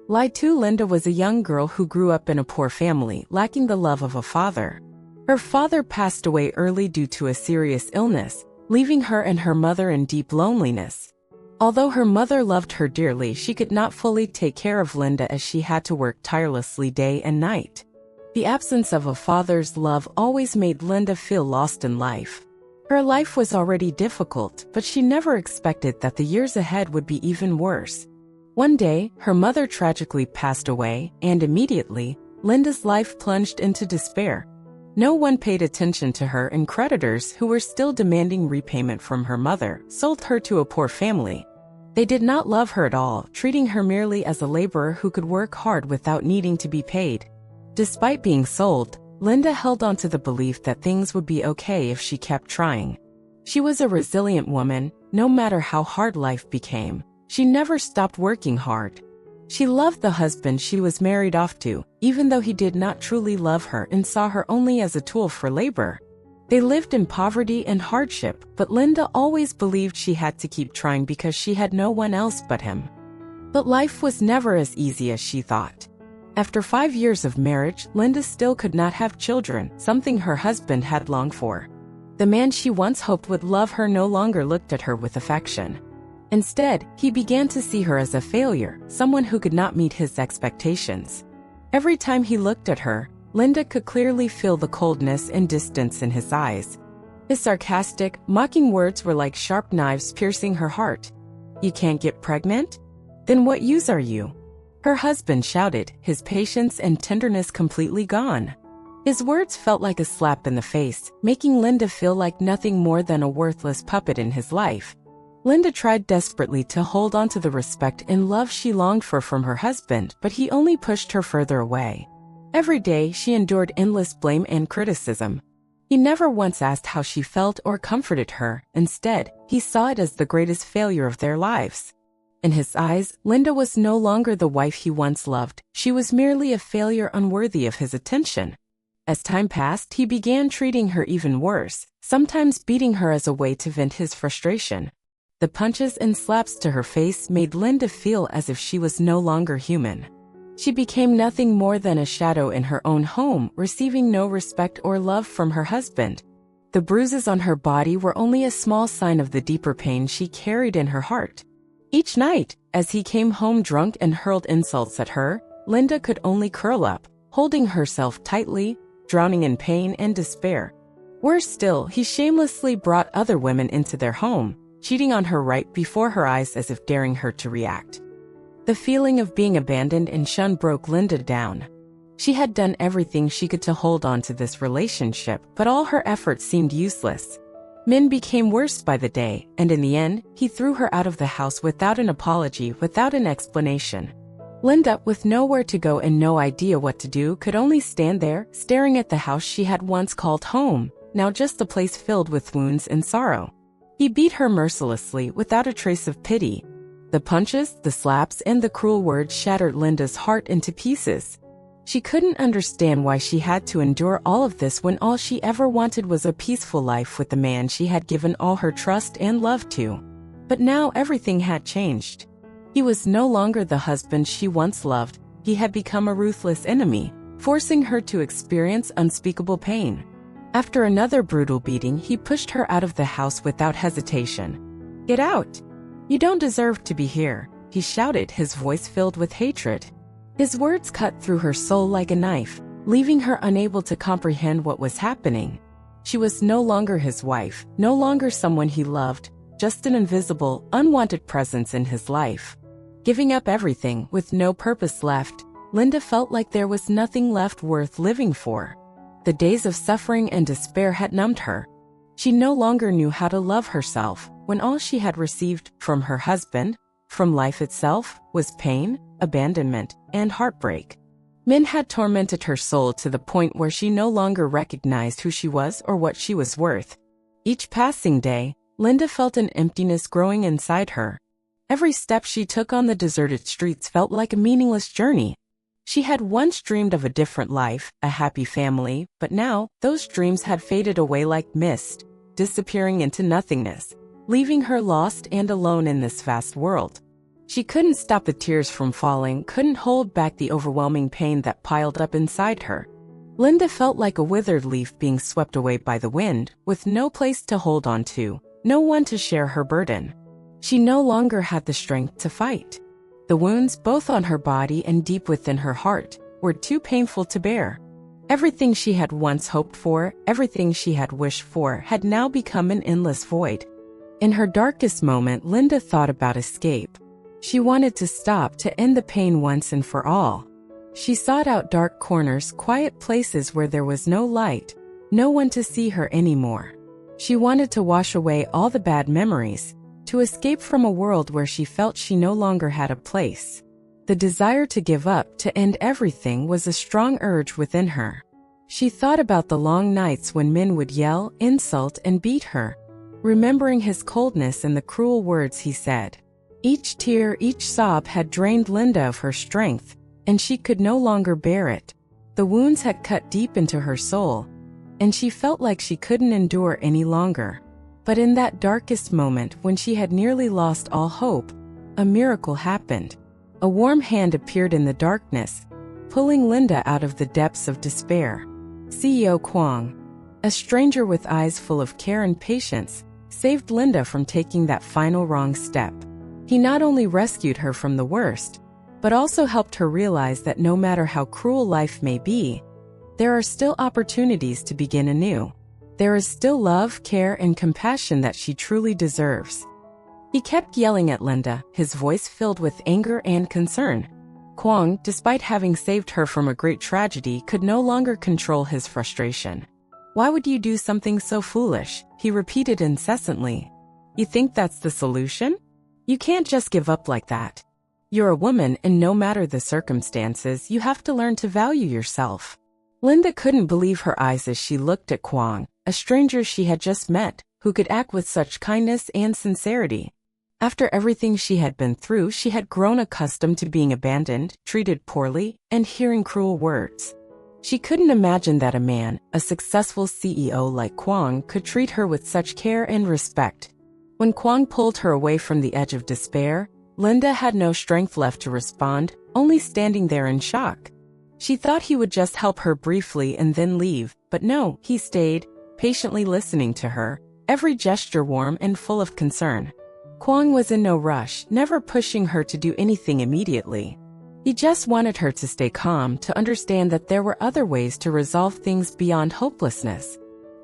Lie 2. Linda was a young girl who grew up in a poor family, lacking the love of a father. Her father passed away early due to a serious illness, leaving her and her mother in deep loneliness. Although her mother loved her dearly, she could not fully take care of Linda as she had to work tirelessly day and night. The absence of a father's love always made Linda feel lost in life. Her life was already difficult, but she never expected that the years ahead would be even worse. One day, her mother tragically passed away, and immediately, Linda's life plunged into despair. No one paid attention to her, and creditors, who were still demanding repayment from her mother, sold her to a poor family. They did not love her at all, treating her merely as a laborer who could work hard without needing to be paid. Despite being sold, Linda held on to the belief that things would be okay if she kept trying. She was a resilient woman. No matter how hard life became, she never stopped working hard. She loved the husband she was married off to, even though he did not truly love her and saw her only as a tool for labor. They lived in poverty and hardship, but Linda always believed she had to keep trying because she had no one else but him. But life was never as easy as she thought. After 5 years of marriage, Linda still could not have children, something her husband had longed for. The man she once hoped would love her no longer looked at her with affection. Instead, he began to see her as a failure, someone who could not meet his expectations. Every time he looked at her, Linda could clearly feel the coldness and distance in his eyes. His sarcastic, mocking words were like sharp knives piercing her heart. "You can't get pregnant? Then what use are you?" Her husband shouted, his patience and tenderness completely gone. His words felt like a slap in the face, making Linda feel like nothing more than a worthless puppet in his life. Linda tried desperately to hold on to the respect and love she longed for from her husband, but he only pushed her further away. Every day, she endured endless blame and criticism. He never once asked how she felt or comforted her. Instead, he saw it as the greatest failure of their lives. In his eyes, Linda was no longer the wife he once loved. She was merely a failure unworthy of his attention. As time passed, he began treating her even worse, sometimes beating her as a way to vent his frustration. The punches and slaps to her face made Linda feel as if she was no longer human. She became nothing more than a shadow in her own home, receiving no respect or love from her husband. The bruises on her body were only a small sign of the deeper pain she carried in her heart. Each night, as he came home drunk and hurled insults at her, Linda could only curl up, holding herself tightly, drowning in pain and despair. Worse still, he shamelessly brought other women into their home, cheating on her right before her eyes as if daring her to react. The feeling of being abandoned and shunned broke Linda down. She had done everything she could to hold on to this relationship, but all her efforts seemed useless. Men became worse by the day, and in the end, he threw her out of the house without an apology, without an explanation. Linda, with nowhere to go and no idea what to do, could only stand there, staring at the house she had once called home, now just a place filled with wounds and sorrow. He beat her mercilessly, without a trace of pity. The punches, the slaps, and the cruel words shattered Linda's heart into pieces. She couldn't understand why she had to endure all of this when all she ever wanted was a peaceful life with the man she had given all her trust and love to. But now everything had changed. He was no longer the husband she once loved. He had become a ruthless enemy, forcing her to experience unspeakable pain. After another brutal beating, he pushed her out of the house without hesitation. "Get out! You don't deserve to be here," he shouted, his voice filled with hatred. His words cut through her soul like a knife, leaving her unable to comprehend what was happening. She was no longer his wife, no longer someone he loved, just an invisible, unwanted presence in his life. Giving up everything, with no purpose left, Linda felt like there was nothing left worth living for. The days of suffering and despair had numbed her. She no longer knew how to love herself, when all she had received from her husband, from life itself, was pain, abandonment, and heartbreak. Men had tormented her soul to the point where she no longer recognized who she was or what she was worth. Each passing day, Linda felt an emptiness growing inside her. Every step she took on the deserted streets felt like a meaningless journey. She had once dreamed of a different life, a happy family, but now, those dreams had faded away like mist, disappearing into nothingness, leaving her lost and alone in this vast world. She couldn't stop the tears from falling, couldn't hold back the overwhelming pain that piled up inside her. Linda felt like a withered leaf being swept away by the wind, with no place to hold on to, no one to share her burden. She no longer had the strength to fight. The wounds, both on her body and deep within her heart, were too painful to bear. Everything she had once hoped for, everything she had wished for, had now become an endless void. In her darkest moment, Linda thought about escape. She wanted to stop, to end the pain once and for all. She sought out dark corners, quiet places where there was no light, no one to see her anymore. She wanted to wash away all the bad memories, to escape from a world where she felt she no longer had a place. The desire to give up, to end everything, was a strong urge within her. She thought about the long nights when men would yell, insult, and beat her, remembering his coldness and the cruel words he said. Each tear, each sob had drained Linda of her strength, and she could no longer bear it. The wounds had cut deep into her soul, and she felt like she couldn't endure any longer. But in that darkest moment, when she had nearly lost all hope, a miracle happened. A warm hand appeared in the darkness, pulling Linda out of the depths of despair. CEO Kwong, a stranger with eyes full of care and patience, saved Linda from taking that final wrong step. He not only rescued her from the worst, but also helped her realize that no matter how cruel life may be, there are still opportunities to begin anew. There is still love, care, and compassion that she truly deserves. He kept yelling at Linda, his voice filled with anger and concern. Kwong, despite having saved her from a great tragedy, could no longer control his frustration. "Why would you do something so foolish?" he repeated incessantly. "You think that's the solution? You can't just give up like that. You're a woman, and no matter the circumstances, you have to learn to value yourself." Linda couldn't believe her eyes as she looked at Kwong, a stranger she had just met, who could act with such kindness and sincerity. After everything she had been through, she had grown accustomed to being abandoned, treated poorly, and hearing cruel words. She couldn't imagine that a man, a successful CEO like Kwong, could treat her with such care and respect. When Kwong pulled her away from the edge of despair, Linda had no strength left to respond, only standing there in shock. She thought he would just help her briefly and then leave, but no, he stayed, patiently listening to her, every gesture warm and full of concern. Kwong was in no rush, never pushing her to do anything immediately. He just wanted her to stay calm, to understand that there were other ways to resolve things beyond hopelessness.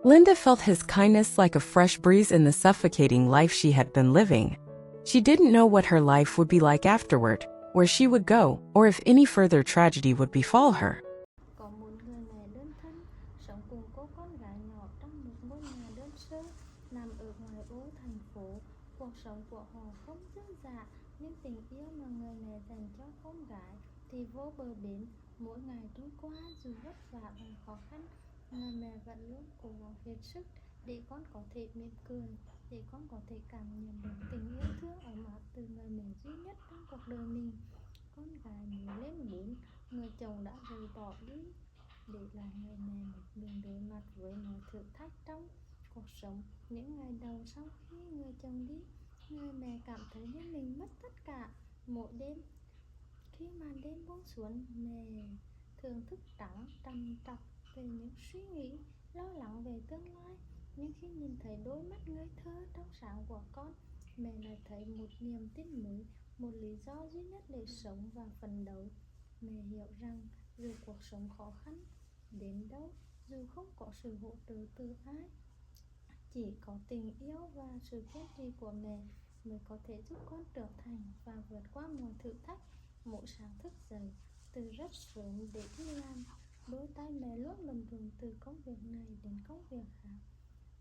Linda felt his kindness like a fresh breeze in the suffocating life she had been living. She didn't know what her life would be like afterward, where she would go, or if any further tragedy would befall her. Có một người mẹ đơn thân sống cùng cô con gái nhỏ trong một ngôi nhà đơn sơ nằm ở ngoài ô thành phố. Cuộc sống của họ không dư dả, nhưng tình yêu mà người mẹ dành cho con gái thì vô bờ bến. Mỗi ngày trôi qua dù vất vả và khó khăn, người mẹ vẫn luôn cố gắng hết sức để con có thể mỉm cười, để con có thể cảm nhận được tình yêu thương ấm áp từ người mẹ duy nhất trong cuộc đời mình. Con gái mới lên 4, người chồng đã rời bỏ đi, để lại người mẹ một mình đối mặt với mọi thử thách trong cuộc sống. Những ngày đầu sau khi người chồng đi, người mẹ cảm thấy như mình mất tất cả. Mỗi đêm khi màn đêm buông xuống, mẹ thường thức trắng trằn trọc về những suy nghĩ, lo lắng về tương lai. Nhưng khi nhìn thấy đôi mắt ngây thơ trong sáng của con, mẹ lại thấy một niềm tin mới, một lý do duy nhất để sống và phấn đấu. Mẹ hiểu rằng dù cuộc sống khó khăn đến đâu, dù không có sự hỗ trợ từ ai, chỉ có tình yêu và sự kiên trì của mẹ mới có thể giúp con trưởng thành và vượt qua mọi thử thách. Mỗi sáng thức dậy từ rất sớm để đi làm, đôi tay mẹ luôn bận rộn từ công việc này đến công việc khác.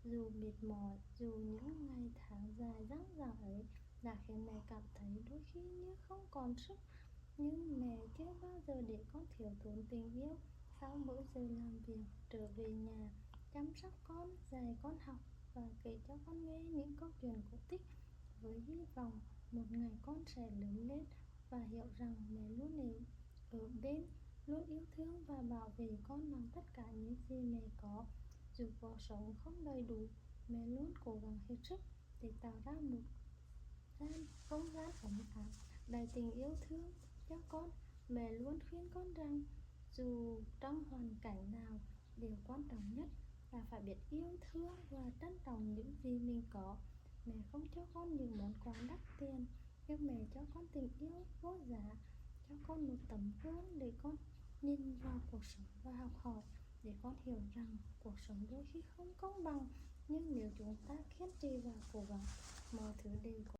Dù mệt mỏi, dù những ngày tháng dài dằng dặc ấy đã khiến mẹ cảm thấy đôi khi như không còn sức, nhưng mẹ chưa bao giờ để con thiếu thốn tình yêu. Sau mỗi giờ làm việc, trở về nhà, chăm sóc con, dạy con học và kể cho con nghe những câu chuyện cổ tích, với hy vọng một ngày con sẽ lớn lên và hiểu rằng mẹ luôn ở bên, luôn yêu thương và bảo vệ con bằng tất cả những gì mẹ có. Dù cuộc sống không đầy đủ, mẹ luôn cố gắng hết sức để tạo ra một không gian ấm áp đầy tình yêu thương cho con. Mẹ luôn khuyên con rằng dù trong hoàn cảnh nào, điều quan trọng nhất là phải biết yêu thương và trân trọng những gì mình có. Mẹ không cho con những món quà đắt tiền, nhưng mẹ cho con tình yêu vô giá, cho con một tấm gương để con nhìn vào cuộc sống và học hỏi, để con hiểu rằng cuộc sống đôi khi không công bằng, nhưng nếu chúng ta kiên trì và cố gắng, mọi thứ đều có